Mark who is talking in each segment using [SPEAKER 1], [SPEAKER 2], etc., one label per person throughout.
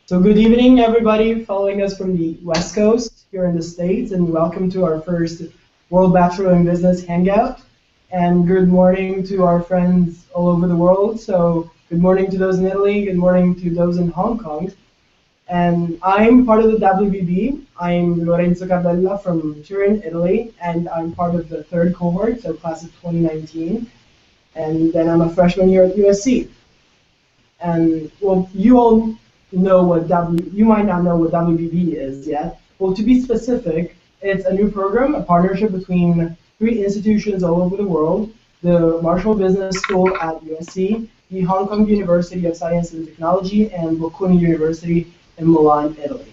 [SPEAKER 1] So good evening, everybody following us from the West Coast here in the States, and welcome to our first World Bachelor in Business Hangout. And good morning to our friends all over the world. So good morning to those in Italy, good morning to those in Hong Kong. And I'm part of the WBB. I'm Lorenzo Cardella from Turin, Italy, and I'm part of the third cohort, so class of 2019. And then I'm a freshman here at USC. And well, you all know you might not know what WBB is yet. Well, to be specific, it's a new program, a partnership between three institutions all over the world: the Marshall Business School at USC, the Hong Kong University of Science and Technology, and Bocconi University in Milan, Italy.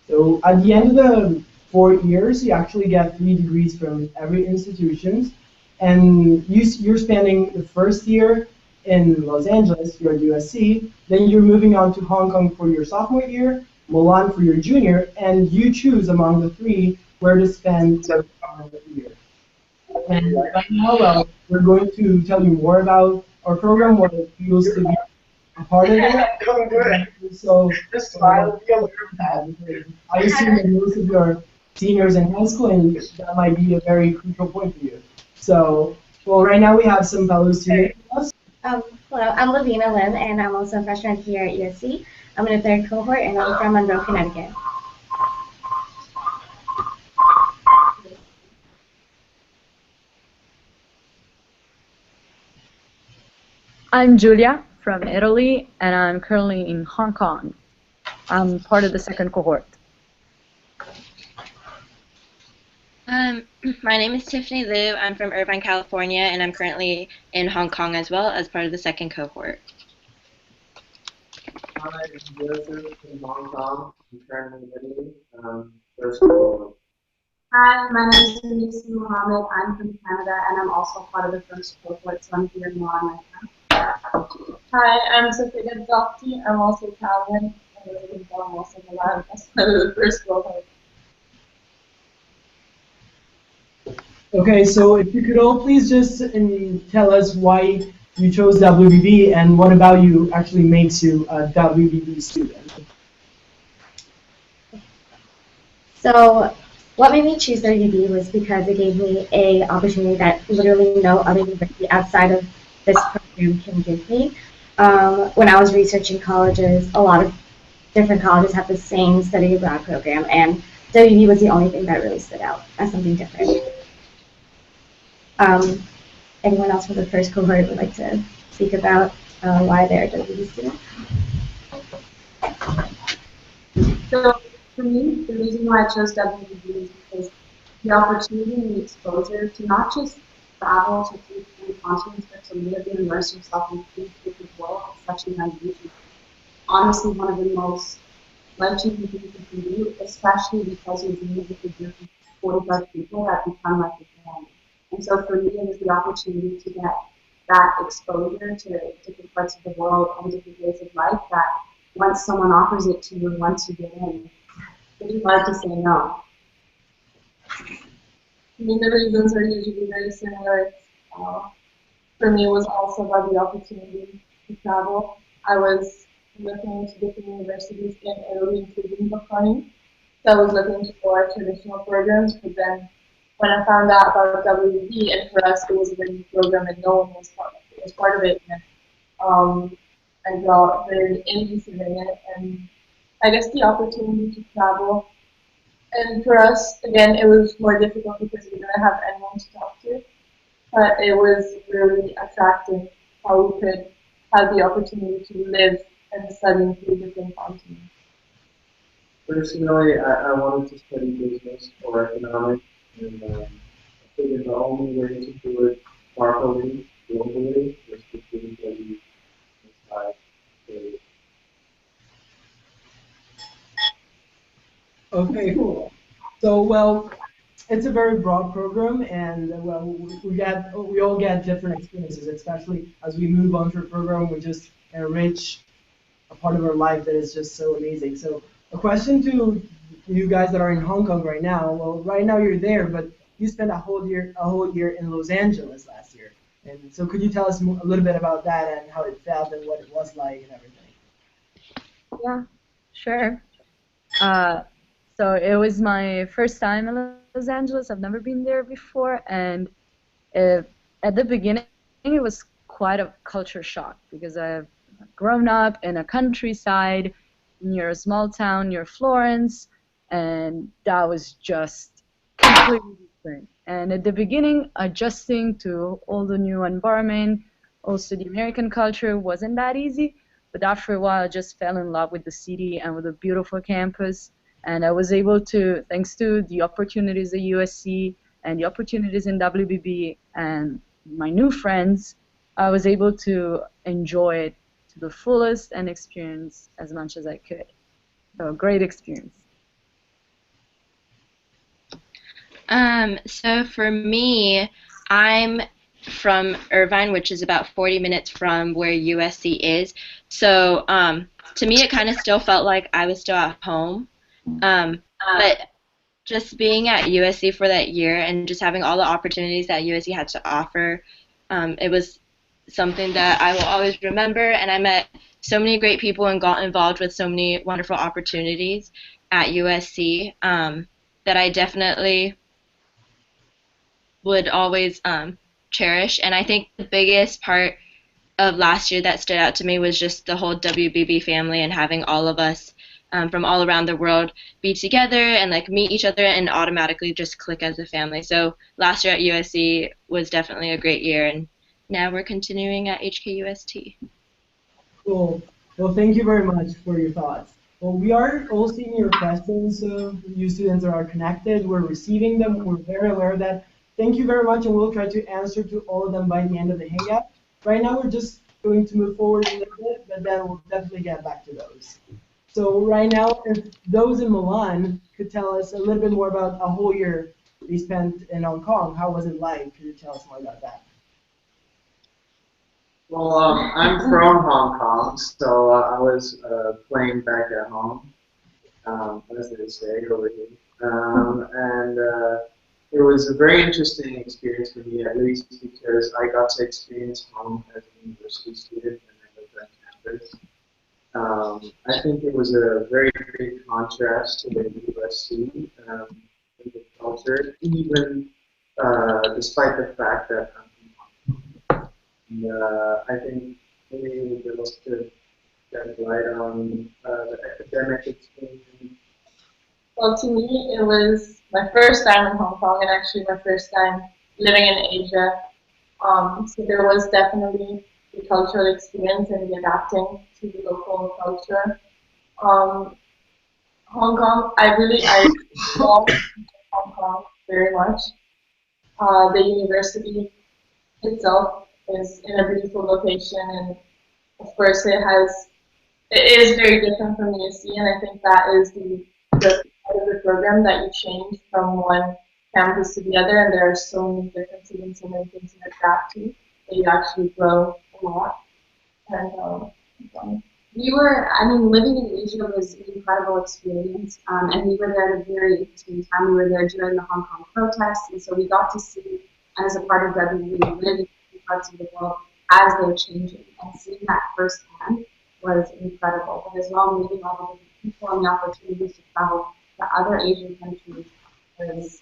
[SPEAKER 1] So at the end of the 4 years, you actually get 3 degrees from every institution, and you're spending the first year in Los Angeles, you're at USC, then you're moving on to Hong Kong for your sophomore year, Milan for your junior, and you choose among the three where to spend the year. And right now, we're going to tell you more about our program, what it feels to be a part of it. So, I assume that most of your seniors in high school, and that might be a very crucial point for you. So, well, right now we have some fellow students with us.
[SPEAKER 2] Hello, I'm Lavina Lim, and I'm also a freshman here at USC. I'm in the third cohort, and I'm from Monroe, Connecticut.
[SPEAKER 3] I'm Julia from Italy, and I'm currently in Hong Kong. I'm part of the second cohort.
[SPEAKER 4] My name is Tiffany Liu. I'm from Irvine, California, and I'm currently in Hong Kong as well as part of the second cohort.
[SPEAKER 5] Hi, I'm Joseph from Hong Kong. I'm currently in Italy. First cohort.
[SPEAKER 6] Hi, my name is Anissa Mohammed. I'm from Canada, and I'm also part of the first cohort, so I'm here in Milan right now.
[SPEAKER 7] Hi, I'm Sophia Gazzotti. I'm also Italian, and I live in Milan, Milan, as part of the first cohort.
[SPEAKER 1] Okay, so if you could all please just tell us why you chose WBB and what about you actually makes you a WBB student.
[SPEAKER 2] So, what made me choose WBB was because it gave me an opportunity that literally no other university outside of this program can give me. When I was researching colleges, a lot of different colleges have the same study abroad program, and WBB was the only thing that really stood out as something different. Anyone else from the first cohort would like to speak about why they're a WBB student?
[SPEAKER 6] So for me, the reason why I chose WBB is because the opportunity and the exposure to not just travel to three different continents, but to live and immerse yourself in three different worlds is such an amazing. Honestly, one of the most life-changing things you can do, especially because you're dealing with a group of 45 people that become like a family. And so for me, it was the opportunity to get that exposure to different parts of the world and different ways of life that once someone offers it to you and once you get in, it's hard to say no.
[SPEAKER 7] I mean, the reasons are usually very similar. For me, it was also about the opportunity to travel. I was looking into different universities in Italy, including Bocconi. So I was looking for traditional programs, but then when I found out about WBB, and for us it was a very new program and no one was part of it, and I got very interested in it, and I guess the opportunity to travel. And for us, again, it was more difficult because we didn't have anyone to talk to, but it was really attractive how we could have the opportunity to live and study in three different continents.
[SPEAKER 5] Personally, I wanted to study business or economics, and I figured the only way to do it properly, globally, was to do study inside the.
[SPEAKER 1] Okay, cool. So, well, it's a very broad program, and well, we all get different experiences, especially as we move on to a program, we just enrich a part of our life that is just so amazing. So, a question to you guys that are in Hong Kong right now. Well, right now you're there, but you spent a whole year in Los Angeles last year. And so, could you tell us a little bit about that and how it felt and what it was like and everything?
[SPEAKER 3] Yeah. Sure. So it was my first time in Los Angeles. I've never been there before, and uh, at the beginning it was quite a culture shock because I've grown up in a countryside near a small town near Florence, and that was just completely different. And at the beginning, adjusting to all the new environment, also the American culture, wasn't that easy. But after a while, I just fell in love with the city and with the beautiful campus. And I was able to, thanks to the opportunities at USC and the opportunities in WBB and my new friends, I was able to enjoy it to the fullest and experience as much as I could. So a great experience.
[SPEAKER 4] So for me, I'm from Irvine, which is about 40 minutes from where USC is. So to me, it kind of still felt like I was still at home. But just being at USC for that year and just having all the opportunities that USC had to offer, it was something that I will always remember. And I met so many great people and got involved with so many wonderful opportunities at USC that I definitely would always cherish. And I think the biggest part of last year that stood out to me was just the whole WBB family and having all of us from all around the world be together and like meet each other and automatically just click as a family. So last year at USC was definitely a great year, and now we're continuing at HKUST.
[SPEAKER 1] Cool. Well, thank you very much for your thoughts. Well, we are all seeing your questions. So you students are connected. We're receiving them. We're very aware of that. Thank you very much, and we'll try to answer to all of them by the end of the hangout. Right now, we're just going to move forward a little bit, but then we'll definitely get back to those. So right now, if those in Milan could tell us a little bit more about a whole year they spent in Hong Kong, how was it like? Could you tell us more about that?
[SPEAKER 5] Well, I'm from Hong Kong, so I was playing back at home, as they say over here. And it was a very interesting experience for me, at least because I got to experience home as a university student and I lived on campus. I think it was a very great contrast to the USC in the culture, even despite the fact that I'm from Hong Kong. And, I think maybe we'll just to shed light on the academic experience.
[SPEAKER 7] Well, to me, it was my first time in Hong Kong and actually my first time living in Asia. So there was definitely the cultural experience and the adapting to the local culture. Um, Hong Kong, I love Hong Kong very much. The university itself is in a beautiful location, and of course, it is very different from USC, and I think that is the part of the program that you change from one campus to the other, and there are so many differences and so many things to adapt to that you actually grow a lot. And living in Asia was an incredible experience, and we were there at a very interesting time. We were there during the Hong Kong protests, and so we got to see, as a part of WBB, live in different parts of the world as they're changing, and seeing that firsthand was incredible. But as well, meeting all the different people and the opportunities to travel to other Asian countries was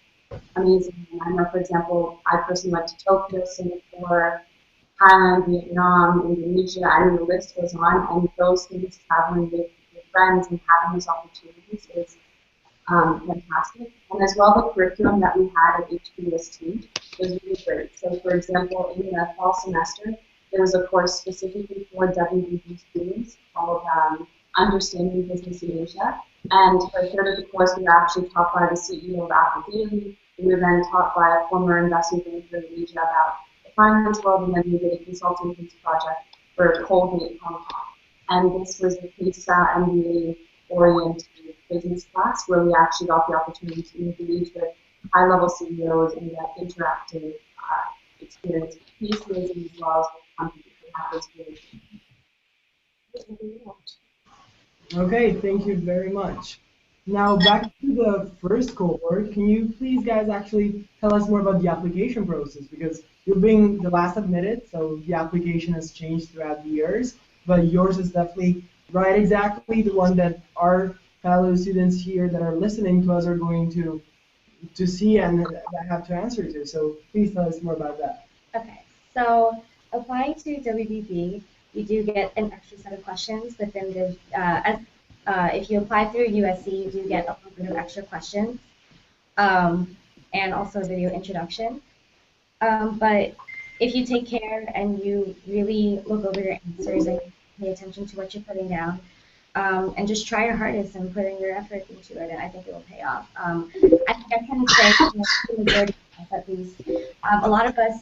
[SPEAKER 7] amazing. And I know, for example, I personally went to Tokyo, Singapore, Thailand, Vietnam, Indonesia, I mean the list goes on, and those things, traveling with your friends and having those opportunities is fantastic. And as well, the curriculum that we had at HBUST was really great. So for example, in the fall semester, there was a course specifically for WBB students called Understanding Business in Asia. And for a third of the course, we were actually taught by the CEO of Apple Daily. We were then taught by a former investment banker in Asia about finance world, and then we did a consulting project for Colgate Hong Kong. And this was the CASA MBA oriented business class where we actually got the opportunity to engage with high-level CEOs in that interactive experience with cases and as well as with companies that have experience.
[SPEAKER 1] Okay, thank you very much. Now back to the first cohort, can you please guys actually tell us more about the application process? Because you're being the last admitted, so the application has changed throughout the years, but yours is definitely right exactly the one that our fellow students here that are listening to us are going to see and that have to answer to. So please tell us more about that.
[SPEAKER 2] Okay, so applying to WBB, you do get an extra set of questions within the, if you apply through USC, you do get a little bit of extra questions, and also a video introduction. But if you take care and you really look over your answers and pay attention to what you're putting down, and just try your hardest and put in your effort into it, and I think it will pay off. I think I can say, the majority of us at least, a lot of us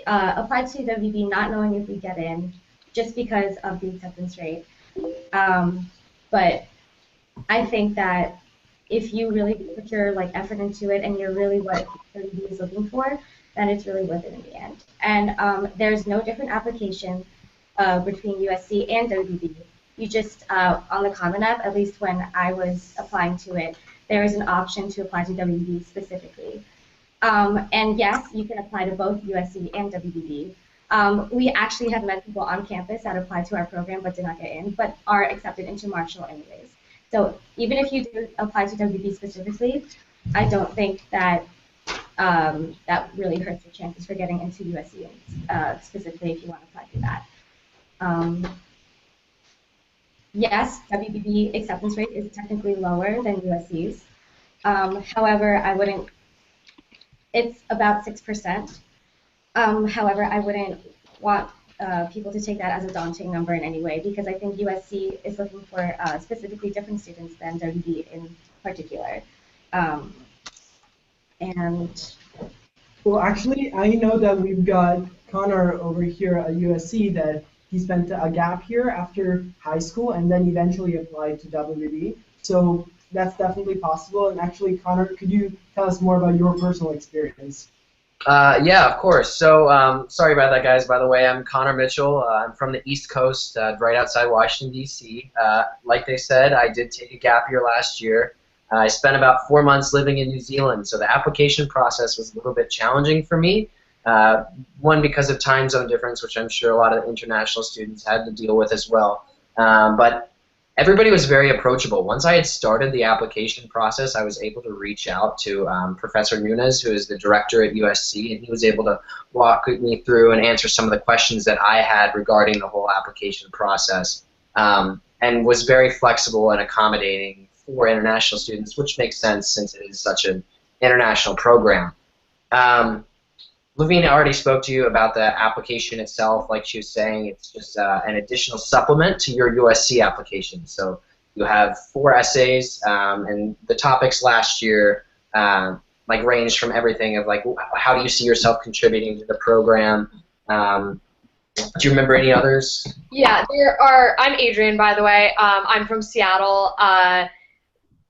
[SPEAKER 2] applied to WB not knowing if we get in, just because of the acceptance rate. But I think that if you really put your effort into it and you're really what WB is looking for, then it's really worth it in the end. And there's no different application between USC and WB. You just on the Common App, at least when I was applying to it, there is an option to apply to WB specifically. And yes, you can apply to both USC and WBB. We actually have many people on campus that applied to our program but did not get in, but are accepted into Marshall anyways. So even if you do apply to WBB specifically, I don't think that that really hurts your chances for getting into USC, specifically if you want to apply for that. Yes, WBB acceptance rate is technically lower than USC's. However, I wouldn't. It's about 6%. However, I wouldn't want people to take that as a daunting number in any way, because I think USC is looking for specifically different students than WB in particular. And
[SPEAKER 1] Well, actually, I know that we've got Connor over here at USC that he spent a gap here after high school and then eventually applied to WBB. So that's definitely possible. And actually, Connor, could you tell us more about your personal experience?
[SPEAKER 8] Yeah, of course. So, sorry about that, guys. By the way, I'm Connor Mitchell. I'm from the East Coast, right outside Washington, D.C. Like they said, I did take a gap year last year. I spent about 4 months living in New Zealand, so the application process was a little bit challenging for me. One, because of time zone difference, which I'm sure a lot of international students had to deal with as well. But everybody was very approachable. Once I had started the application process, I was able to reach out to Professor Nunes, who is the director at USC, and he was able to walk me through and answer some of the questions that I had regarding the whole application process, and was very flexible and accommodating for international students, which makes sense since it is such an international program. Lavina already spoke to you about the application itself. Like she was saying, it's just an additional supplement to your USC application. So you have 4 essays, and the topics last year ranged from everything of how do you see yourself contributing to the program. Do you remember any others?
[SPEAKER 9] Yeah, there are. I'm Adrian, by the way. I'm from Seattle.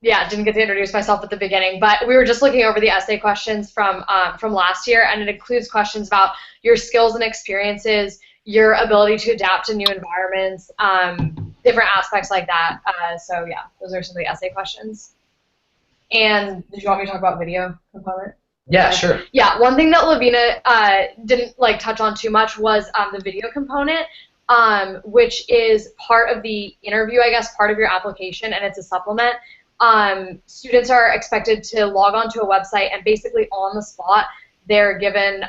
[SPEAKER 9] Yeah, didn't get to introduce myself at the beginning, but we were just looking over the essay questions from last year, and it includes questions about your skills and experiences, your ability to adapt to new environments, different aspects like that. So yeah, those are some of the essay questions. And did you want me to talk about video component?
[SPEAKER 8] Yeah, sure.
[SPEAKER 9] Yeah, one thing that Lavina didn't touch on too much was the video component, which is part of the interview, I guess, part of your application, and it's a supplement. Students are expected to log on to a website, and basically on the spot they're given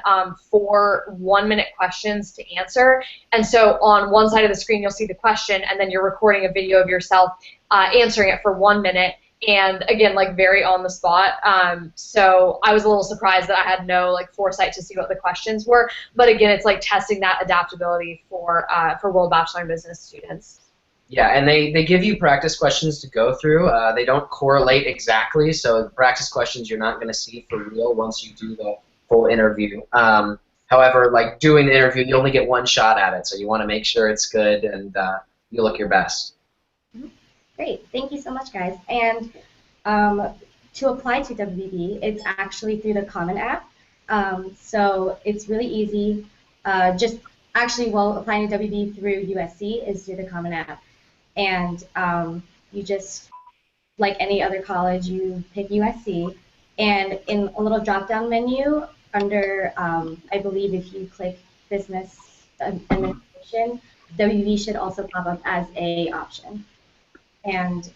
[SPEAKER 9] 4 one-minute questions to answer. And so on one side of the screen you'll see the question, and then you're recording a video of yourself answering it for 1 minute, and again, very on the spot. So I was a little surprised that I had no foresight to see what the questions were, but again, it's testing that adaptability for World Bachelor in Business students.
[SPEAKER 8] Yeah, and they give you practice questions to go through. They don't correlate exactly, so the practice questions you're not going to see for real once you do the full interview. However, doing the interview, you only get 1 shot at it, so you want to make sure it's good and you look your best.
[SPEAKER 2] Great, thank you so much, guys. And to apply to WBB, it's actually through the Common App. So it's really easy. Applying to WBB through USC is through the Common App. And you just, like any other college, you pick USC, and in a little drop-down menu under, I believe if you click Business Administration, WBB should also pop up as a option. And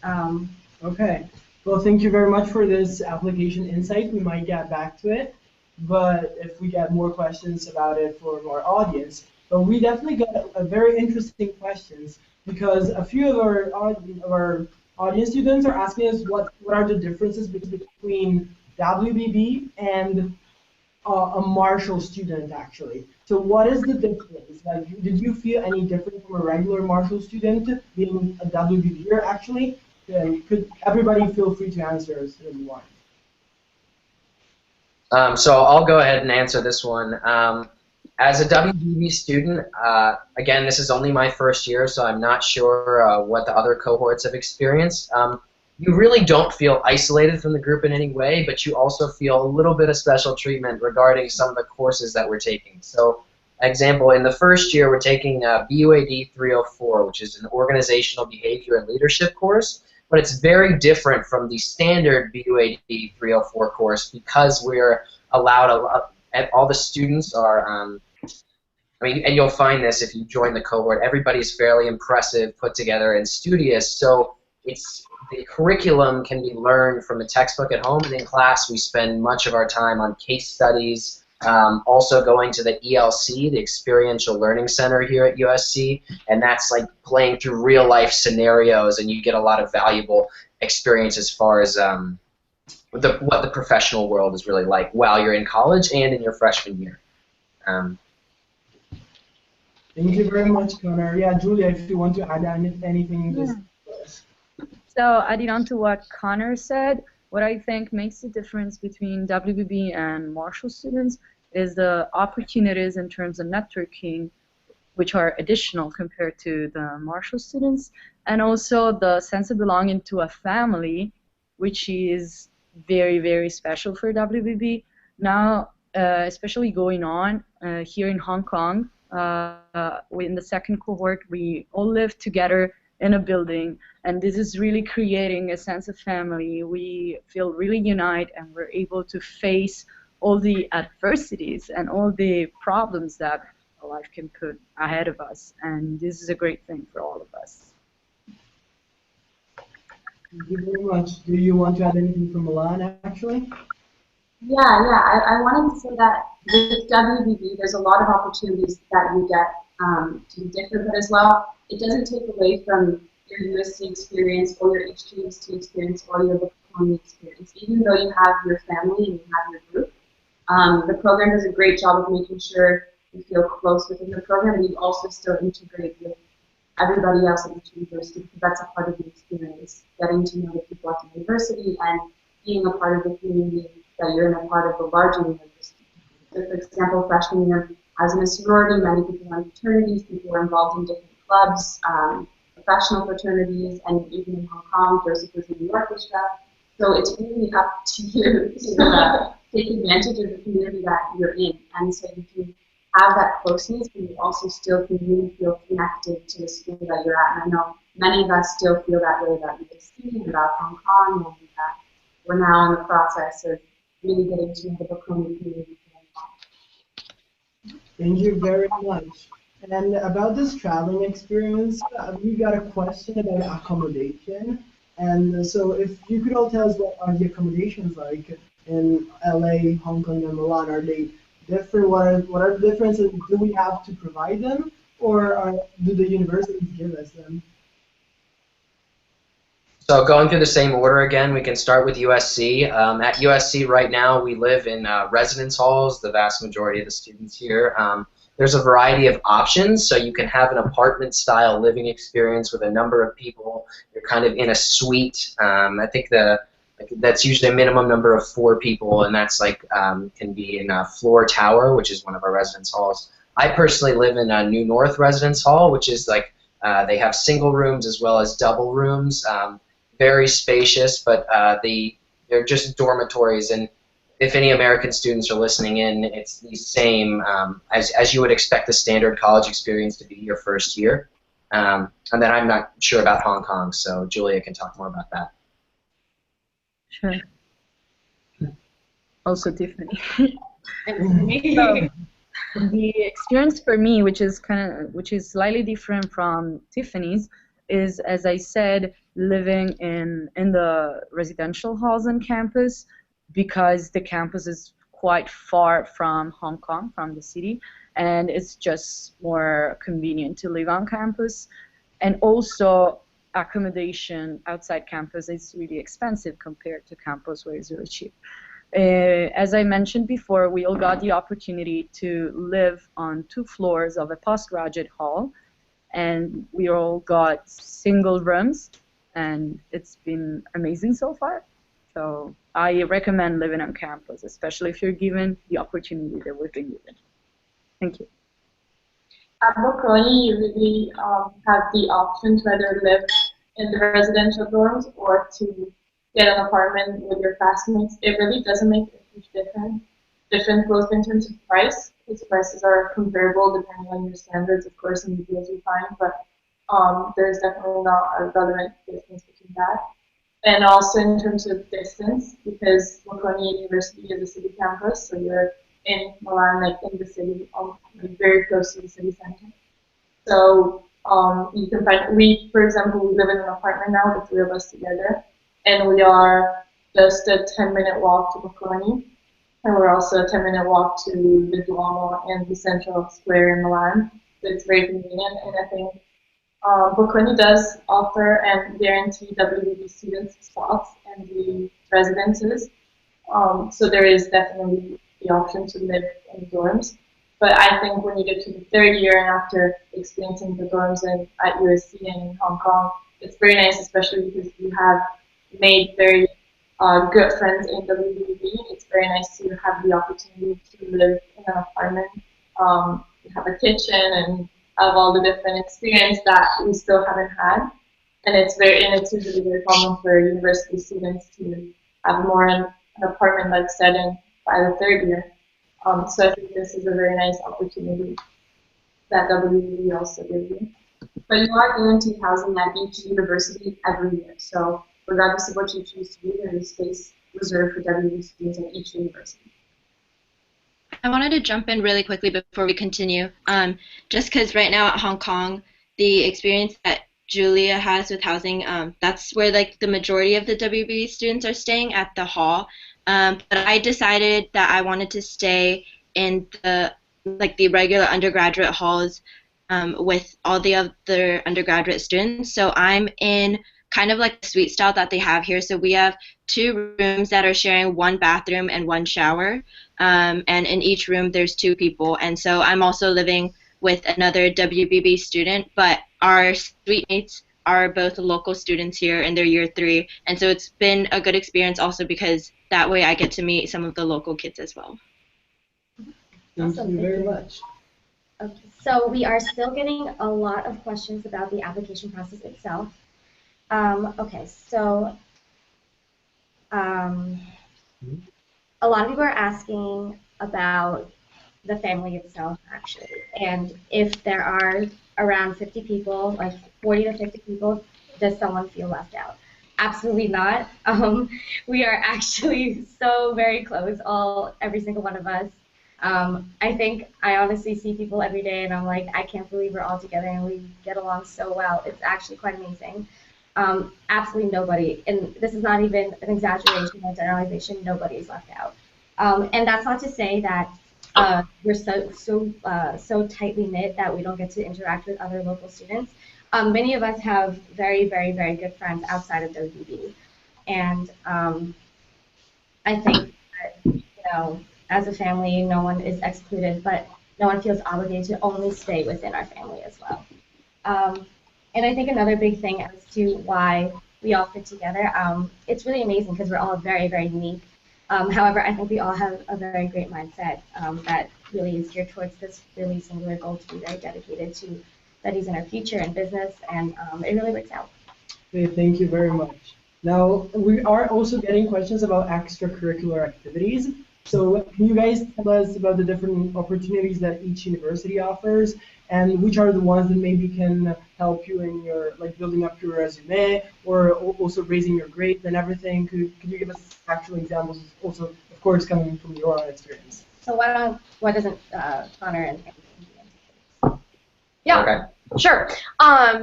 [SPEAKER 1] Okay. Well, thank you very much for this application insight. We might get back to it, but if we get more questions about it from our audience. But we definitely got a very interesting questions because a few of our audience students are asking us what are the differences between WBB and a Marshall student actually. So what is the difference? Like, did you feel any different from a regular Marshall student being a WBBer actually? Could everybody feel free to answer as you want?
[SPEAKER 8] So I'll go ahead and answer this one. As a WBB student, again, this is only my first year, so I'm not sure what the other cohorts have experienced. You really don't feel isolated from the group in any way, but you also feel a little bit of special treatment regarding some of the courses that we're taking. So, example, in the first year, we're taking BUAD 304, which is an organizational behavior and leadership course, but it's very different from the standard BUAD 304 course because we're allowed, all the students are, I mean, and you'll find this if you join the cohort, everybody's fairly impressive, put together, and studious, so the curriculum can be learned from a textbook at home, and in class we spend much of our time on case studies, also going to the ELC, the Experiential Learning Center here at USC, and that's like playing through real life scenarios, and you get a lot of valuable experience as far as what the professional world is really like while you're in college and in your freshman year.
[SPEAKER 1] Thank you very much, Connor. Yeah, Julia, if you want to add anything, just
[SPEAKER 3] So adding on to what Connor said, what I think makes the difference between WBB and Marshall students is the opportunities in terms of networking, which are additional compared to the Marshall students, and also the sense of belonging to a family, which is very, very special for WBB. Now, especially going on here in Hong Kong, in the second cohort, we all live together in a building, and this is really creating a sense of family. We feel really united, and we're able to face all the adversities and all the problems that life can put ahead of us, and this is a great thing for all of us.
[SPEAKER 1] Thank you very much. Do you want to add anything from Milan, actually?
[SPEAKER 6] Yeah. I wanted to say that with WBB, there's a lot of opportunities that you get to be different, but as well, it doesn't take away from your USC experience or your HGST experience or your Bocconi experience. Even though you have your family and you have your group, the program does a great job of making sure you feel close within the program, and you also still integrate with everybody else at each university, because that's a part of the experience, getting to know the people at the university and being a part of the community that you're in a part of the larger university. So, for example, freshman year, I was in a sorority, many people are in fraternities, people are involved in different clubs, professional fraternities, and even in Hong Kong, Joseph was in the orchestra. So it's really up to you to take advantage of the community that you're in. And so you can have that closeness, but you also still can really feel connected to the school that you're at. And I know many of us still feel that way about USC and about Hong Kong, and we're now in the process of really getting to know the Bocconi community.
[SPEAKER 1] Thank you very much. And about this traveling experience, we got a question about accommodation. And so if you could all tell us what are the accommodations like in LA, Hong Kong, and Milan, are they different? What are the differences? Do we have to provide them, or do the universities give us them?
[SPEAKER 8] So going through the same order again, we can start with USC. At USC right now, we live in residence halls, the vast majority of the students here. There's a variety of options, so you can have an apartment-style living experience with a number of people. You're kind of in a suite. I think that's usually a minimum number of 4 people, and that's like can be in a floor tower, which is one of our residence halls. I personally live in a New North residence hall, which is like they have single rooms as well as double rooms. Very spacious, but they're just dormitories, and if any American students are listening in, it's the same as you would expect the standard college experience to be your first year. And then I'm not sure about Hong Kong, so Julia can talk more about that.
[SPEAKER 3] Sure. Also Tiffany. The experience for me, which is slightly different from Tiffany's, is, as I said, living in the residential halls on campus, because the campus is quite far from Hong Kong, from the city, and it's just more convenient to live on campus. And also, accommodation outside campus is really expensive compared to campus, where it's really cheap. As I mentioned before, we all got the opportunity to live on 2 floors of a postgraduate hall, and we all got single rooms, and it's been amazing so far. So I recommend living on campus, especially if you're given the opportunity that we've been given. Thank you.
[SPEAKER 7] At Bocconi, you really have the option to either live in the residential dorms or to get an apartment with your classmates. It really doesn't make a huge difference both in terms of price, because prices are comparable depending on your standards, of course, and the deals you find, but there's definitely not a relevant difference between that. And also in terms of distance, because Bocconi University is a city campus, so you're in Milan, like in the city, like very close to the city center. So you can find, for example, we live in an apartment now, the 3 of us together, and we are just a 10-minute walk to Bocconi, and we're also a 10-minute walk to the Duomo and the central square in Milan. So it's very convenient, and I think Bocconi does offer and guarantee WBB students spots in the residences. So there is definitely the option to live in dorms. But I think when you get to the 3rd year and after experiencing the dorms at USC and in Hong Kong, it's very nice, especially because you have made very good friends in WBB. It's very nice to have the opportunity to live in an apartment, have a kitchen, and have all the different experience that we still haven't had. And it's usually very common for university students to have more an apartment-like setting by the 3rd year. So I think this is a very nice opportunity that WBB also gives you.
[SPEAKER 6] But you are guaranteed housing at each university every year. So regardless of what you choose to do, there is space reserved for WBB students at each university.
[SPEAKER 4] I wanted to jump in really quickly before we continue, just because right now at Hong Kong, the experience that Julia has with housing, that's where like the majority of the WBB students are staying at the hall. But I decided that I wanted to stay in the regular undergraduate halls with all the other undergraduate students. So I'm in kind of like the suite style that they have here. So we have 2 rooms that are sharing 1 bathroom and 1 shower. And in each room there's 2 people. And so I'm also living with another WBB student, but our suite mates are both local students here in their year 3. And so it's been a good experience also because that way I get to meet some of the local kids as well.
[SPEAKER 1] Thank you very much.
[SPEAKER 2] Okay, so we are still getting a lot of questions about the application process itself. Okay, so a lot of people are asking about the family itself, actually, and if there are around 50 people, like 40 to 50 people, does someone feel left out? Absolutely not. We are actually so very close, every single one of us. I think I honestly see people every day, and I'm like, I can't believe we're all together and we get along so well. It's actually quite amazing. Absolutely nobody, and this is not even an exaggeration or generalization, nobody is left out. And that's not to say that we're so tightly knit that we don't get to interact with other local students. Many of us have very, very, very good friends outside of WBB, and I think that, as a family, no one is excluded, but no one feels obligated to only stay within our family as well. And I think another big thing as to why we all fit together, it's really amazing because we're all very, very unique. However, I think we all have a very great mindset that really is geared towards this really singular goal to be very dedicated to studies in our future and business, and it really works out.
[SPEAKER 1] Okay, thank you very much. Now, we are also getting questions about extracurricular activities. So can you guys tell us about the different opportunities that each university offers, and which are the ones that maybe can help you in your, like, building up your resume or also raising your grades and everything? Could you give us actual examples, also, of course, coming from your own experience?
[SPEAKER 2] So why doesn't Connor and
[SPEAKER 9] Yeah.
[SPEAKER 8] Okay.
[SPEAKER 9] Sure.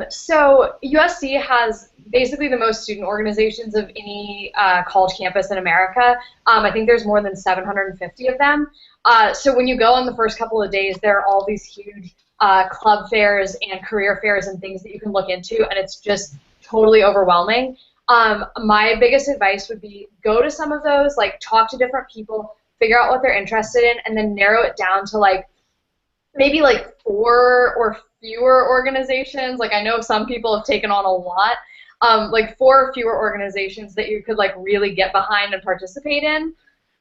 [SPEAKER 9] So USC has basically the most student organizations of any college campus in America. I think there's more than 750 of them. So when you go on the first couple of days, there are all these huge club fairs and career fairs and things that you can look into, and it's just totally overwhelming. My biggest advice would be go to some of those, like talk to different people, figure out what they're interested in, and then narrow it down to like maybe like 4 or fewer organizations. Like I know some people have taken on a lot, like 4 or fewer organizations that you could like really get behind and participate in.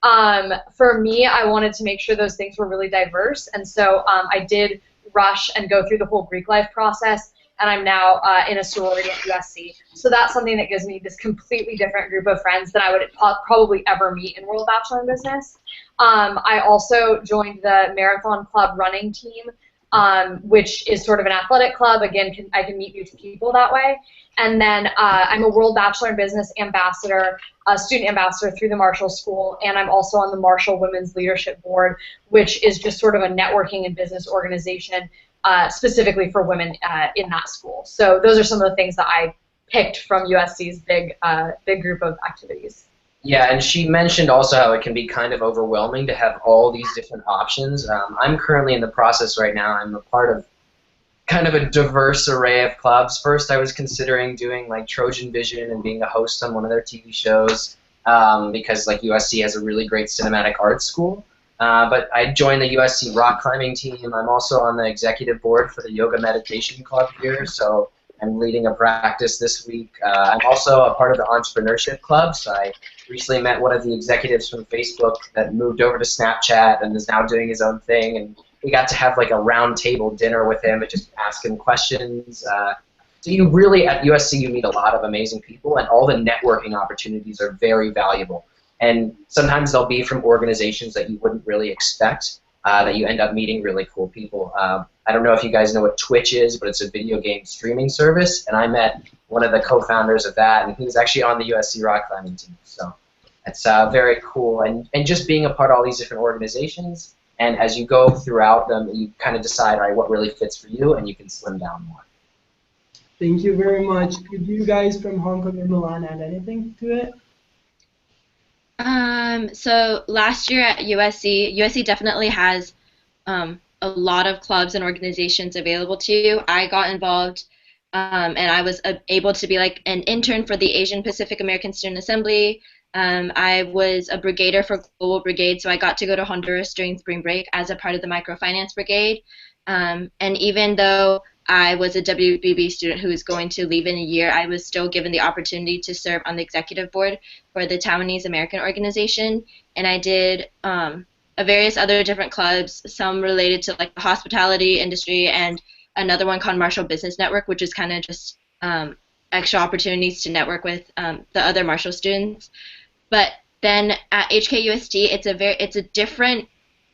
[SPEAKER 9] For me, I wanted to make sure those things were really diverse, and so I did rush and go through the whole Greek life process, and I'm now in a sorority at USC. So that's something that gives me this completely different group of friends than I would probably ever meet in World Bachelor in Business. I also joined the Marathon Club running team, which is sort of an athletic club. Again, I can meet new people that way. And then I'm a World Bachelor in Business ambassador, a student ambassador through the Marshall School, and I'm also on the Marshall Women's Leadership Board, which is just sort of a networking and business organization specifically for women in that school. So those are some of the things that I picked from USC's big group of activities.
[SPEAKER 8] Yeah, and she mentioned also how it can be kind of overwhelming to have all these different options. I'm currently in the process right now. I'm a part of kind of a diverse array of clubs. First, I was considering doing like Trojan Vision and being a host on one of their TV shows because like USC has a really great cinematic arts school. But I joined the USC rock climbing team. I'm also on the executive board for the yoga meditation club here, so I'm leading a practice this week. I'm also a part of the entrepreneurship club, so I recently met one of the executives from Facebook that moved over to Snapchat and is now doing his own thing, and we got to have like a round table dinner with him and just ask him questions. So you really, at USC, you meet a lot of amazing people, and all the networking opportunities are very valuable. And sometimes they'll be from organizations that you wouldn't really expect, that you end up meeting really cool people. I don't know if you guys know what Twitch is, but it's a video game streaming service, and I met one of the co-founders of that, and he was actually on the USC rock climbing team. So it's very cool. And just being a part of all these different organizations, and as you go throughout them, you kind of decide, all right, what really fits for you, and you can slim down more.
[SPEAKER 1] Thank you very much. Could you guys from Hong Kong and Milan add anything to it?
[SPEAKER 4] So last year at USC definitely has a lot of clubs and organizations available to you. I got involved and I was able to be like an intern for the Asian Pacific American Student Assembly. I was a brigader for Global Brigade, so I got to go to Honduras during spring break as a part of the Microfinance Brigade. And even though I was a WBB student who was going to leave in a year, I was still given the opportunity to serve on the executive board for the Taiwanese American organization, and I did various other different clubs, some related to like the hospitality industry, and another one called Marshall Business Network, which is kind of just extra opportunities to network with the other Marshall students. But then at HKUST, it's a different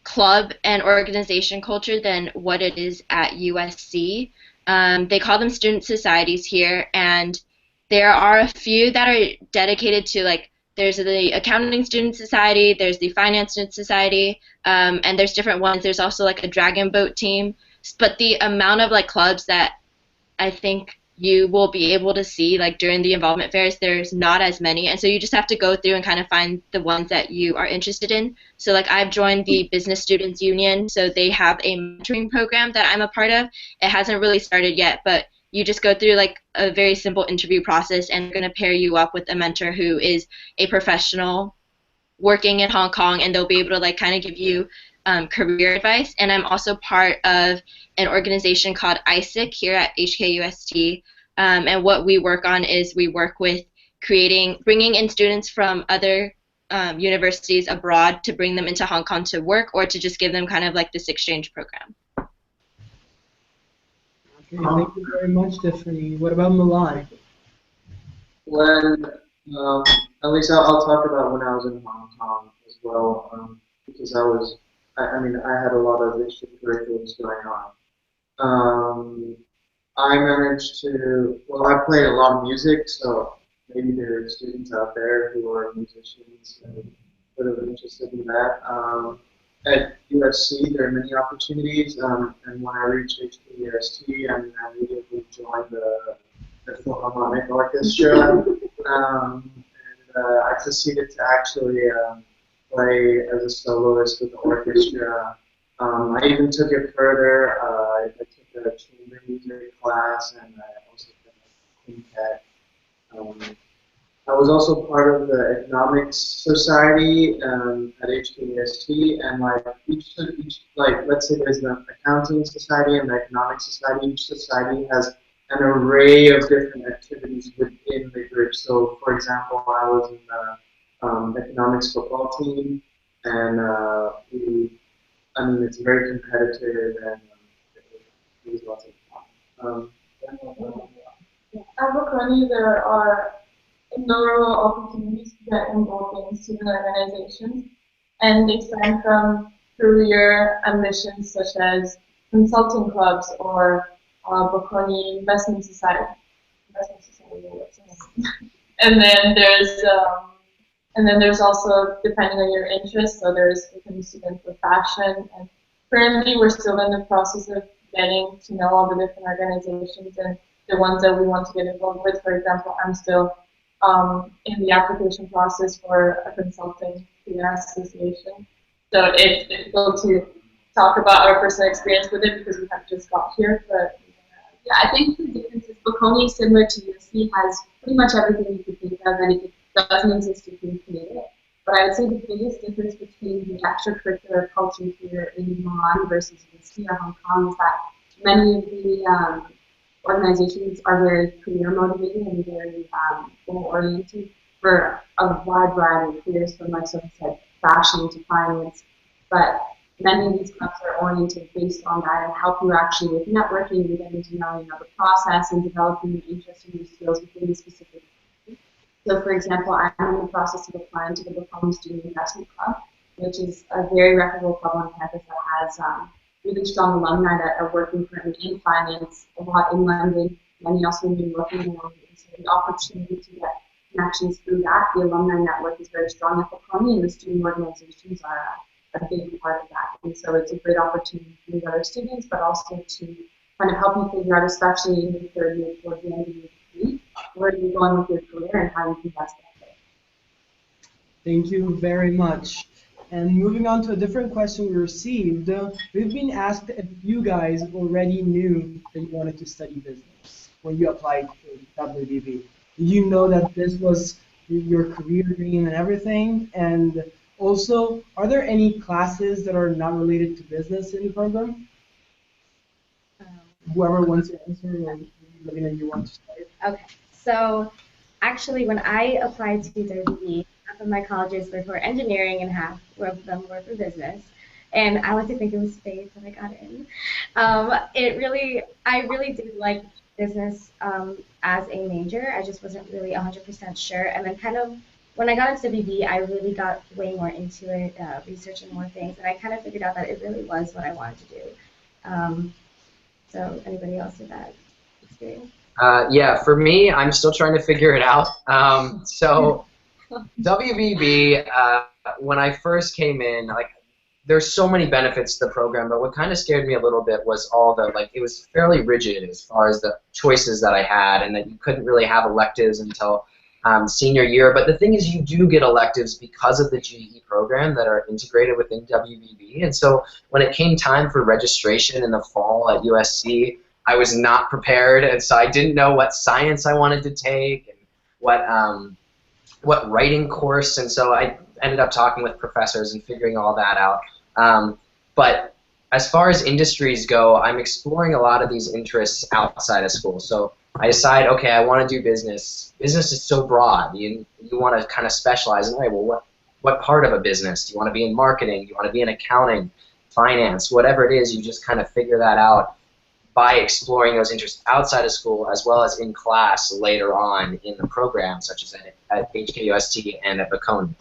[SPEAKER 4] club and organization culture than what it is at USC. They call them student societies here, and there are a few that are dedicated to, like, there's the accounting student society, there's the finance student society, and there's different ones. There's also like a dragon boat team. But the amount of like clubs that I think you will be able to see like during the involvement fairs, there's not as many, and so you just have to go through and kind of find the ones that you are interested in. So like I've joined the Business Students Union, so they have a mentoring program that I'm a part of. It hasn't really started yet, but you just go through like a very simple interview process, and they're going to pair you up with a mentor who is a professional working in Hong Kong, and they'll be able to like kind of give you career advice. And I'm also part of an organization called ISIC here at HKUST, and what we work on is we work with bringing in students from other universities abroad to bring them into Hong Kong to work, or to just give them kind of like this exchange program.
[SPEAKER 1] Okay, thank you very much, Tiffany. What about Milan?
[SPEAKER 5] When, at least I'll talk about when I was in Hong Kong as well, because I mean, I had a lot of extracurriculars going on. I managed to, well, I played a lot of music, so maybe there are students out there who are musicians and sort of interested in that. at USC, there are many opportunities, and when I reached HKUST, I immediately joined the Philharmonic Orchestra, and I proceeded to actually play as a soloist with the orchestra. I even took it further. I took a chamber music class, and I also took a quintet. I was also part of the economics society at HKST, and like each like let's say there's the accounting society and the economics society. Each society has an array of different activities within the group. So, for example, I was in the economics football team, and I mean, it's very competitive, and it was lots of fun.
[SPEAKER 7] At Bocconi, there are innumerable opportunities to get involved in student organizations, and they stem from career ambitions such as consulting clubs or Bocconi Investment Society. And then there's also, depending on your interests, so there's becoming student for fashion, and currently we're still in the process of getting to know all the different organizations and the ones that we want to get involved with. For example, I'm still in the application process for a consulting association. So it's difficult to talk about our personal experience with it because we have just got here. But
[SPEAKER 6] yeah, I think the difference is Bocconi is similar to USC, has pretty much everything you could think of, and if it doesn't exist, you can create it. But I would say the biggest difference between the extracurricular culture here in Milan versus USC or Hong Kong is that many of the organizations are very career motivated and very goal oriented for a wide variety of careers, from like I said, fashion to finance. But many of these clubs are oriented based on that and help you actually with networking and getting to know the process and developing your interest and your skills within the specific. So, for example, I'm in the process of applying to the Bocconi Student Investment Club, which is a very reputable club on campus that has really strong alumni that are working currently in finance, a lot in London, many also in New York and London. So the opportunity to get connections through that, the alumni network is very strong at Bocconi, and the student organizations are a big part of that. And so it's a great opportunity to meet other students, but also to kind of help you figure out, especially in your third year towards the end of your degree, where you're going with your career and how you can best benefit.
[SPEAKER 1] Thank you very much. And moving on to a different question we received, we've been asked if you guys already knew that you wanted to study business when you applied to WBB. Did you know that this was your career dream and everything? And also, are there any classes that are not related to business in the program? Whoever wants to answer, or Lavina, you want to start?
[SPEAKER 2] Okay, so actually when I applied to WBB, half of my colleges were for engineering and half of them were for business. And I like to think it was fate that I got in. I really did like business as a major. I just wasn't really 100% sure. And then kind of when I got into WBB, I really got way more into it, researching more things, and I kind of figured out that it really was what I wanted to do. So anybody else with that experience?
[SPEAKER 8] Yeah, for me, I'm still trying to figure it out. So WBB, when I first came in, like, there's so many benefits to the program, but what kind of scared me a little bit was all the, like, it was fairly rigid as far as the choices that I had, and that you couldn't really have electives until senior year. But the thing is, you do get electives because of the GE program that are integrated within WBB. And so when it came time for registration in the fall at USC, I was not prepared, and so I didn't know what science I wanted to take and what writing course. And so I ended up talking with professors and figuring all that out. But as far as industries go, I'm exploring a lot of these interests outside of school. So I decide, okay, I want to do business. Business is so broad. You want to kind of specialize in, right, well, what part of a business? Do you want to be in marketing? Do you want to be in accounting, finance, whatever it is? You just kind of figure that out by exploring those interests outside of school as well as in class later on in the program, such as at HKUST and at Bocconi.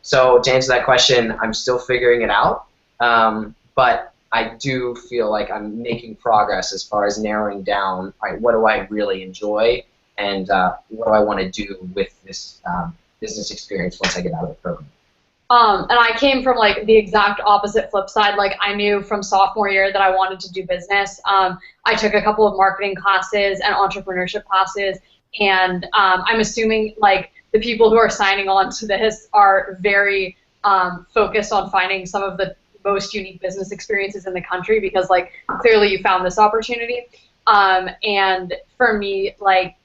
[SPEAKER 8] So to answer that question, I'm still figuring it out, but I do feel like I'm making progress as far as narrowing down, all right, what do I really enjoy, and what do I want to do with this business experience once I get out of the program.
[SPEAKER 9] And I came from like the exact opposite flip side. Like I knew from sophomore year that I wanted to do business. I took a couple of marketing classes and entrepreneurship classes, and I'm assuming like the people who are signing on to this are very focused on finding some of the most unique business experiences in the country, because like clearly you found this opportunity. And for me, like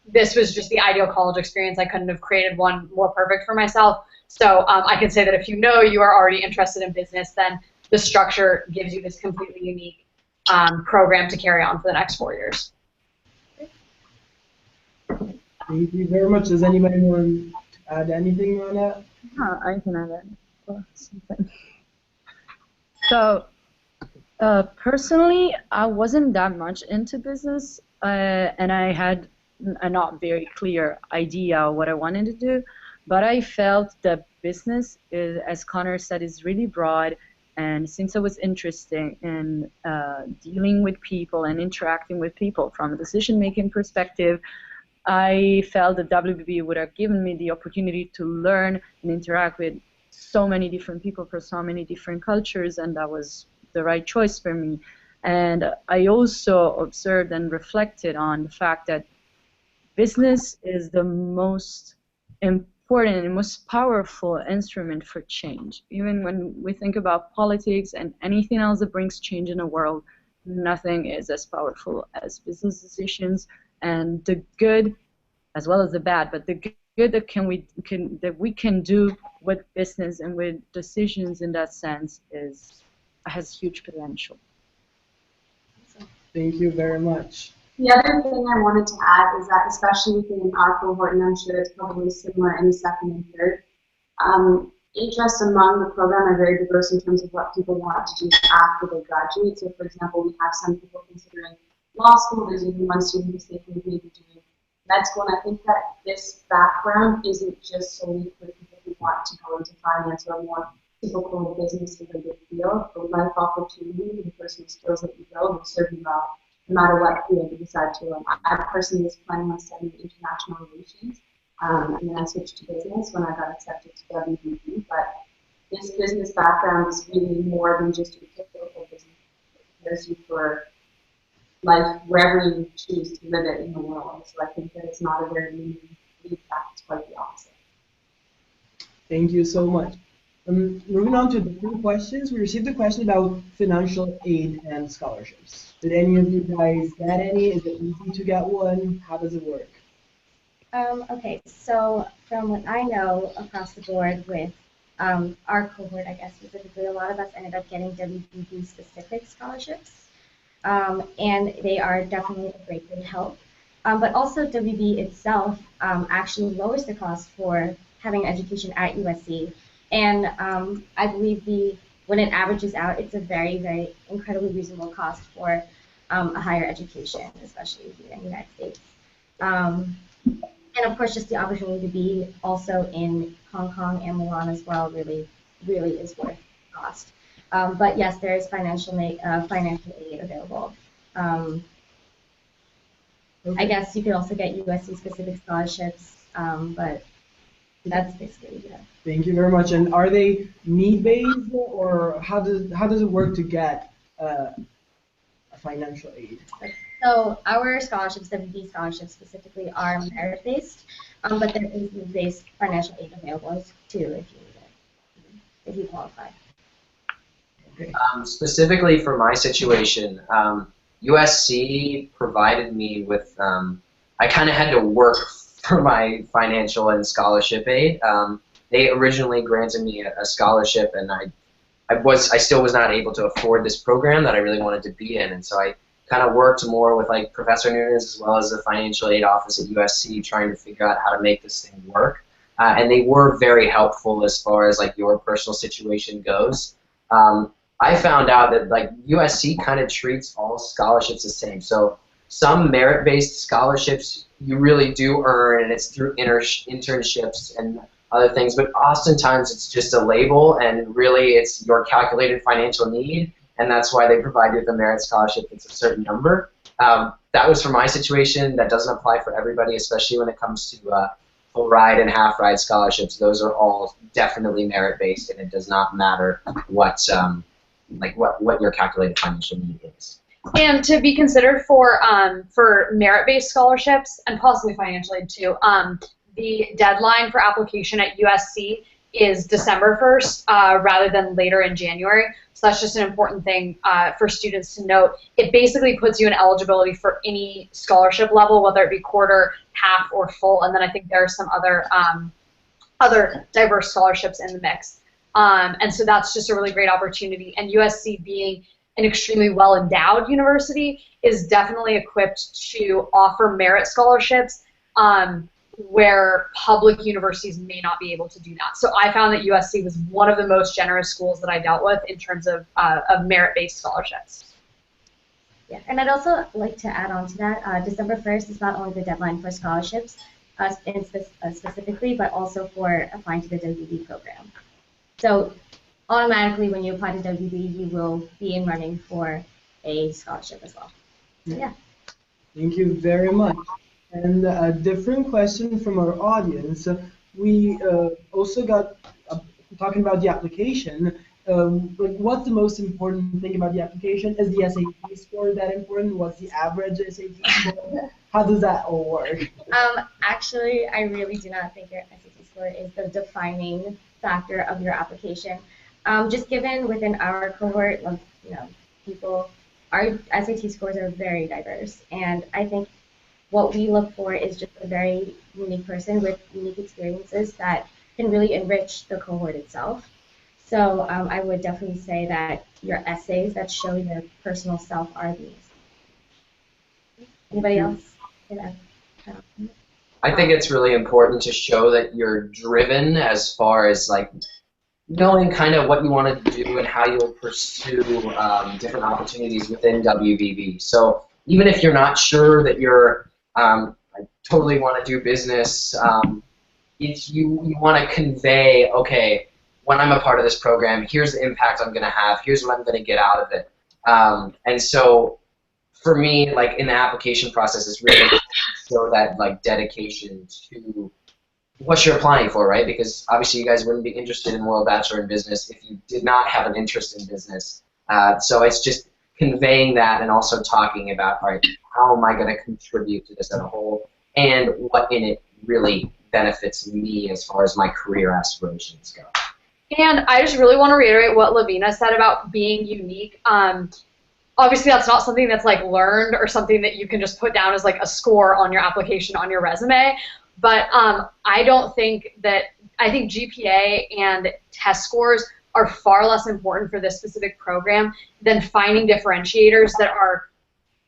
[SPEAKER 9] this was just the ideal college experience. I couldn't have created one more perfect for myself. So I can say that if you know you are already interested in business, then the structure gives you this completely unique program to carry on for the next 4 years.
[SPEAKER 1] Thank you very much. Does anybody want to add anything on that?
[SPEAKER 3] Yeah, I can add something. So, personally, I wasn't that much into business, and I had a not very clear idea of what I wanted to do. But I felt that business, is, as Connor said, is really broad. And since I was interested in dealing with people and interacting with people from a decision-making perspective, I felt that WBB would have given me the opportunity to learn and interact with so many different people from so many different cultures, and that was the right choice for me. And I also observed and reflected on the fact that business is the most important and most powerful instrument for change. Even when we think about politics and anything else that brings change in the world, nothing is as powerful as business decisions, and the good as well as the bad, but the good that we can do with business and with decisions in that sense has huge potential.
[SPEAKER 1] Thank you very much.
[SPEAKER 6] The other thing I wanted to add is that, especially within our cohort, and I'm sure it's probably similar in the second and third, interests among the program are very diverse in terms of what people want to do after they graduate. So, for example, we have some people considering law school. There's even one student who's thinking of maybe doing med school. And I think that this background isn't just solely for people who want to go into finance or a more typical business-related field. The life opportunity and the personal skills that you build will serve you well, no matter what field you decide to learn. I personally was planning on studying international relations, and then I switched to business when I got accepted to WBB. But this business background is really more than just your typical business. It prepares you for life wherever you choose to live it in the world. So I think that it's not a very limiting fact, it's quite the opposite.
[SPEAKER 1] Thank you so much. Moving on to the 3 questions, we received a question about financial aid and scholarships. Did any of you guys get any? Is it easy to get one? How does it work?
[SPEAKER 2] Okay, so from what I know across the board with our cohort, I guess specifically, a lot of us ended up getting WBB-specific scholarships, and they are definitely a great help. But also WBB itself actually lowers the cost for having education at USC. And I believe when it averages out, it's a very, very incredibly reasonable cost for a higher education, especially here in the United States. And of course, just the opportunity to be also in Hong Kong and Milan as well really, really is worth the cost. But yes, there is financial aid available. Okay. I guess you could also get USC-specific scholarships, but that's basically it.
[SPEAKER 1] Thank you very much. And are they need-based, or how does it work to get a financial aid?
[SPEAKER 2] So our scholarships, WBB scholarships specifically, are merit-based, but there is need-based financial aid available too if you need it, if you qualify.
[SPEAKER 1] Okay.
[SPEAKER 8] Specifically for my situation, USC provided me with, I kind of had to work for my financial and scholarship aid. They originally granted me a scholarship, and I still was not able to afford this program that I really wanted to be in, and so I kind of worked more with like Professor Nunes as well as the financial aid office at USC, trying to figure out how to make this thing work. And they were very helpful as far as like your personal situation goes. I found out that like USC kind of treats all scholarships the same. So some merit-based scholarships you really do earn, and it's through internships and other things, but oftentimes it's just a label, and really it's your calculated financial need, and that's why they provide you with a merit scholarship. It's a certain number. That was for my situation. That doesn't apply for everybody, especially when it comes to full ride and half ride scholarships, those are all definitely merit based, and it does not matter what what your calculated financial need is.
[SPEAKER 9] And to be considered for merit-based scholarships and possibly financial aid too, the deadline for application at USC is December 1st rather than later in January. So that's just an important thing for students to note. It basically puts you in eligibility for any scholarship level, whether it be quarter, half, or full. And then I think there are some other diverse scholarships in the mix. And so that's just a really great opportunity. And USC, being an extremely well-endowed university, is definitely equipped to offer merit scholarships where public universities may not be able to do that. So I found that USC was one of the most generous schools that I dealt with in terms of merit-based scholarships.
[SPEAKER 2] Yeah, and I'd also like to add on to that, December 1st is not only the deadline for scholarships specifically, but also for applying to the WBB program. So automatically when you apply to WBB, you will be in running for a scholarship as well. So, yeah.
[SPEAKER 1] Thank you very much. And a different question from our audience. We also got talking about the application. What's the most important thing about the application? Is the SAT score that important? What's the average SAT score? How does that all work?
[SPEAKER 2] Actually, I really do not think your SAT score is the defining factor of your application. Just given within our cohort of people, our SAT scores are very diverse, and I think what we look for is just a very unique person with unique experiences that can really enrich the cohort itself. So I would definitely say that your essays that show your personal self are these. Anybody else?
[SPEAKER 8] I think it's really important to show that you're driven as far as knowing kind of what you want to do and how you'll pursue different opportunities within WBB. So even if you're not sure that you're I totally want to do business, you want to convey, okay, when I'm a part of this program, here's the impact I'm going to have, here's what I'm going to get out of it. And so for me, in the application process, it's really show that dedication to what you're applying for, right? Because obviously you guys wouldn't be interested in World Bachelor in Business if you did not have an interest in business. So it's just conveying that and also talking about, all right, how am I going to contribute to this as a whole, and what in it really benefits me as far as my career aspirations go.
[SPEAKER 9] And I just really want to reiterate what Lavina said about being unique. Obviously, that's not something that's learned or something that you can just put down as a score on your application, on your resume. But I think GPA and test scores are far less important for this specific program than finding differentiators that are,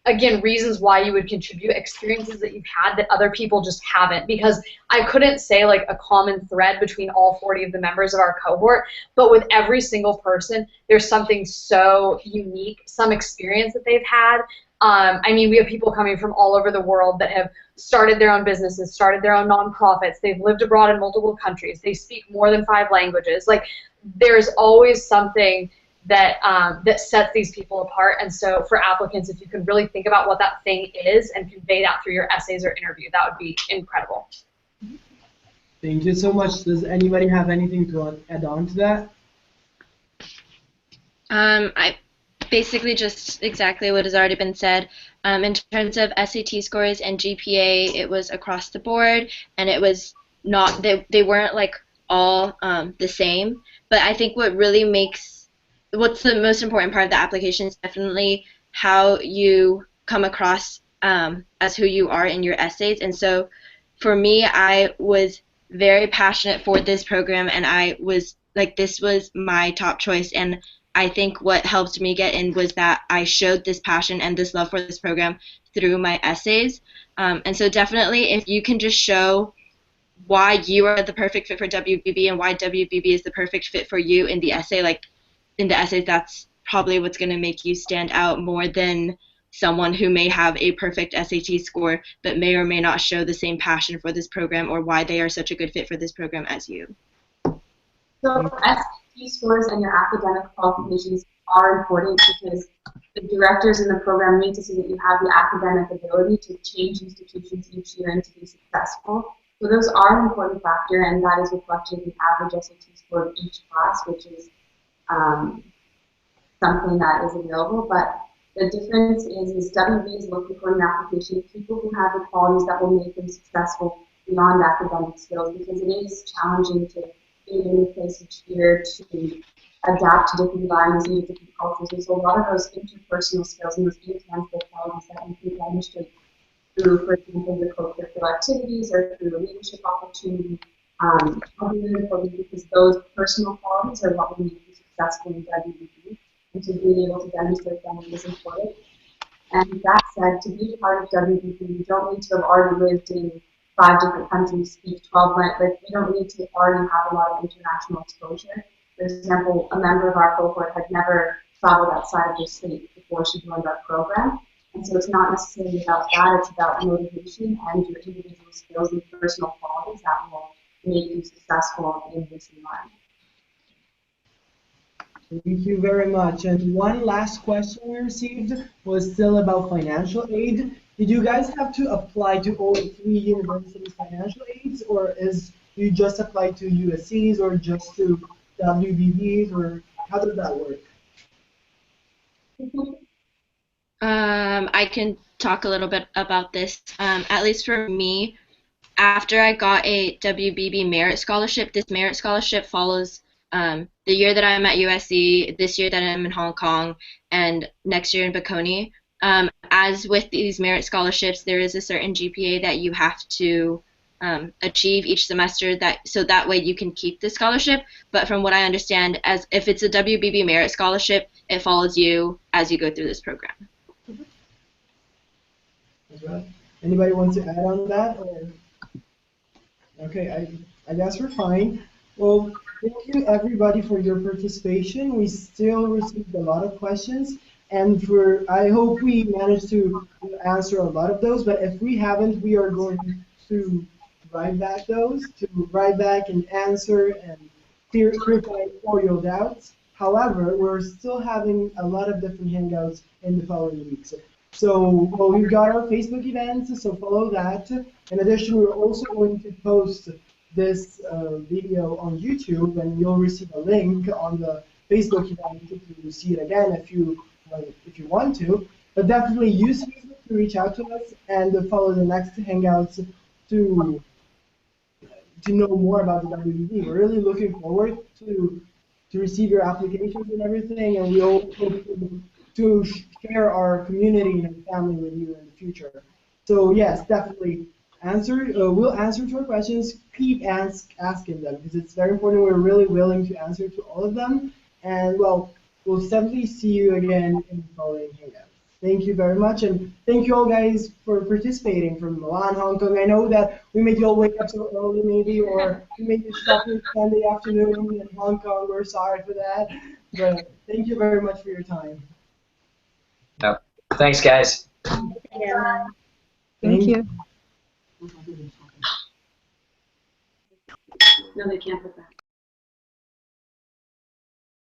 [SPEAKER 9] again, reasons why you would contribute, experiences that you've had that other people just haven't. Because I couldn't say a common thread between all 40 of the members of our cohort, but with every single person, there's something so unique, some experience that they've had. I mean, we have people coming from all over the world that have started their own businesses, started their own nonprofits. They've lived abroad in multiple countries. They speak more than 5 languages. There's always something that that sets these people apart. And so for applicants, if you could really think about what that thing is and convey that through your essays or interview, that would be incredible.
[SPEAKER 1] Thank you so much. Does anybody have anything to add on to that?
[SPEAKER 4] I basically just exactly what has already been said. In terms of SAT scores and GPA, it was across the board, and it was not, they weren't all the same. But I think what really what's the most important part of the application is definitely how you come across as who you are in your essays. And so for me, I was very passionate for this program, and I was this was my top choice. And I think what helped me get in was that I showed this passion and this love for this program through my essays. And so definitely, if you can just show why you are the perfect fit for WBB and why WBB is the perfect fit for you in the essay, in the essays, that's probably what's going to make you stand out more than someone who may have a perfect SAT score but may or may not show the same passion for this program or why they are such a good fit for this program as you.
[SPEAKER 6] So SAT scores and your academic qualifications are important because the directors in the program need to see that you have the academic ability to change institutions each year and to be successful. So those are an important factor, and that is reflected in the average SAT score of each class, which is something that is available. But the difference is WB is looking for an application people who have the qualities that will make them successful beyond academic skills, because it is challenging to be in a new place each year, to adapt to different environments and different cultures. And so a lot of those interpersonal skills and those intangible qualities that you can demonstrate through, for example, your co-curricular activities or through a leadership opportunity, are really important, because those personal qualities are what will make you successful in WBB, and to be able to demonstrate them is important. And that said, to be a part of WBB, you don't need to have already lived in 5 different countries, speak 12 languages. You don't need to already have a lot of international exposure. For example, a member of our cohort had never traveled outside of the state before she joined our program. And so it's not necessarily about that, it's about motivation and your individual skills and personal qualities that will make you successful in this environment.
[SPEAKER 1] Thank you very much. And one last question we received was still about financial aid. Did you guys have to apply to all 3 universities' financial aids, or do you just apply to USC's or just to WBB's, or how does that work?
[SPEAKER 4] I can talk a little bit about this. At least for me, after I got a WBB merit scholarship, this merit scholarship follows the year that I'm at USC, this year that I'm in Hong Kong, and next year in Bocconi. As with these merit scholarships, there is a certain GPA that you have to achieve each semester, so that way you can keep the scholarship. But from what I understand, as if it's a WBB merit scholarship, it follows you as you go through this program.
[SPEAKER 1] Anybody want to add on that? Or? Okay, I guess we're fine. Well, thank you everybody for your participation. We still received a lot of questions, and I hope we managed to answer a lot of those. But if we haven't, we are going to write back and answer and clarify all your doubts. However, we're still having a lot of different hangouts in the following weeks. So, well, we've got our Facebook events, so follow that. In addition, we're also going to post this video on YouTube, and you'll receive a link on the Facebook event to see it again if you want to. But definitely use Facebook to reach out to us and follow the next Hangouts to know more about the WBB. We're really looking forward to receive your applications and everything, and we all hope to share our community and family with you in the future. So yes, definitely we'll answer to our questions. Keep asking them, because it's very important. We're really willing to answer to all of them. And well, we'll definitely see you again in the following Hangouts. Thank you very much, and thank you all guys for participating from Milan, Hong Kong. I know that we made you all wake up so early maybe, or we made you stop on Sunday afternoon in Hong Kong. We're sorry for that, but thank you very much for your time.
[SPEAKER 8] Yep. Thanks, guys.
[SPEAKER 3] Yeah. Thank you.
[SPEAKER 6] No, they can't put that.